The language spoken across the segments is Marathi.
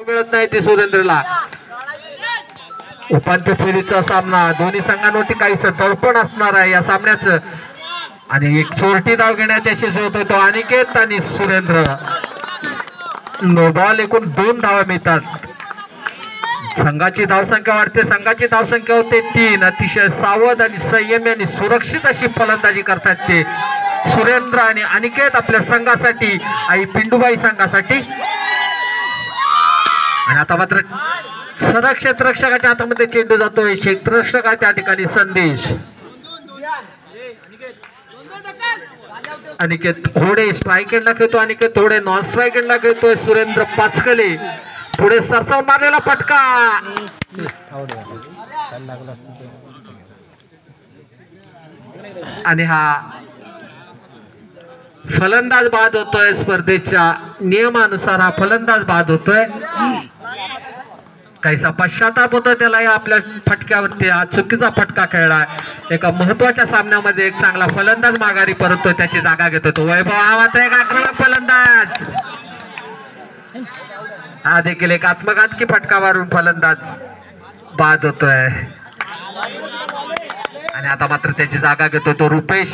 मिळत नाही ते सुरेंद्रला. उपांत्य फेरीचा सामना दोन्ही संघांवरती काहीच दडपण असणार आहे या सामन्याचं. आणि एक सोरटी धाव घेण्यात यशस्वी होतो तो अनिकेत आणि सुरेंद्र. नो बॉल एकूण 2 धावा मिळतात. संघाची धावसंख्या वाढते. संघाची धावसंख्या होते 3. अतिशय सावध आणि संयमी आणि सुरक्षित अशी फलंदाजी करतात ते सुरेंद्र आणि अनिकेत आपल्या संघासाठी आई पिंडूबाई संघासाठी. आणि आता मात्र सरळ क्षेत्ररक्षकाच्या हातामध्ये चेंडू जातोय. क्षेत्ररक्षक त्या ठिकाणी संदेश. अनिकेत होडे स्ट्राईक एंडला खेळतो. अनिकेत होडे नॉन स्ट्राईक एंडला खेळतोय. सुरेंद्र पाचकले पुढे सरसावून मारलेला फटका आणि हा फलंदाज बाद होतोय. स्पर्धेच्या नियमानुसार हा फलंदाज बाद होतोय. काहीसा पश्चाताप होतो त्याला या आपल्या फटक्यावरती. हा चुकीचा फटका खेळला. एका महत्वाच्या सामन्यामध्ये एक चांगला फलंदाज माघारी परततोय. त्याची जागा घेतो तो वैभव. हा मात्र एक आक्रमक फलंदाज. हा देखील एक आत्मघातकी फटका मारून फलंदाज बाद होतोय. आणि आता मात्र त्याची जागा घेतो तो रुपेश.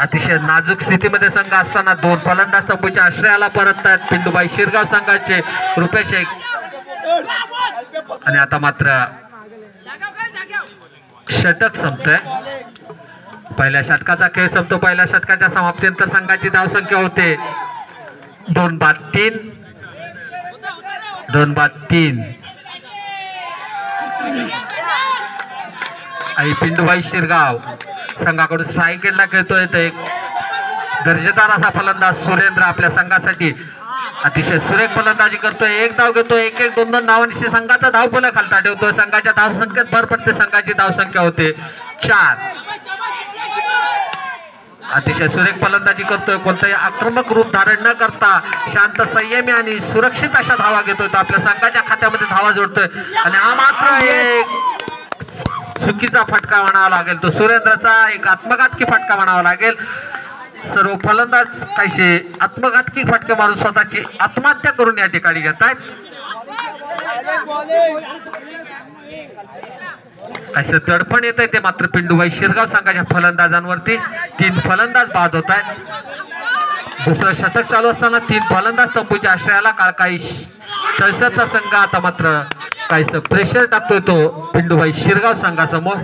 अतिशय नाजूक स्थितीमध्ये संघ असताना 2 फलंदाज तंबूच्या आश्रयाला परततात पिंडूबाई शिरगाव संघाचे. रुपेश एक. आणि आता मात्र षटक संपतोय. पहिल्या षटकाचा खेळ संपतो. पहिल्या षटकाच्या समाप्तीनंतर संघाची धावसंख्या होते 2 बाद 3. 2 बाद 3. आई पिंडूबाई शिरगाव संघाकडून स्ट्राईक एंडला खेळतोय. एक दर्जेदार असा फलंदाज सुरेंद्र आपल्या संघासाठी अतिशय सुरेख फलंदाजी करतोय. 1 धाव घेतोय. 1-1 धावांशी संघाचा धावफलक खालता ठेवतोय. संघाच्या धावसंख्येत भर पडते. संघाची धावसंख्या होते 4. अतिशय सुरेख फलंदाजी करतोय. कोणताही आक्रमक रूप धारण न करता शांत संयमी आणि सुरक्षित अशा धावा घेतोय. तो आपल्या संघाच्या खात्यामध्ये धावा जोडतोय. आणि हा मात्र एक चुकीचा फटका म्हणावा लागेल. तो सुरेंद्रचा एक आत्मघातकी फटका म्हणावा लागेल. सर्व फलंदाज काहीसे आत्मघातकी फटके मारून स्वतःची आत्महत्या करून या ठिकाणी घेत आहेत. असं दडपण येत आहे ते मात्र पिंडूबाई शिरगाव संघाच्या फलंदाजांवरती. 3 फलंदाज बाद होत आहेत. दुसरं षटक चालू असताना 3 फलंदाज तंबूच्या आश्रयाला. काही तळसरचा संघ आता मात्र काहीसं प्रेशर टाकतोय तो पिंडूबाई शिरगाव संघासमोर.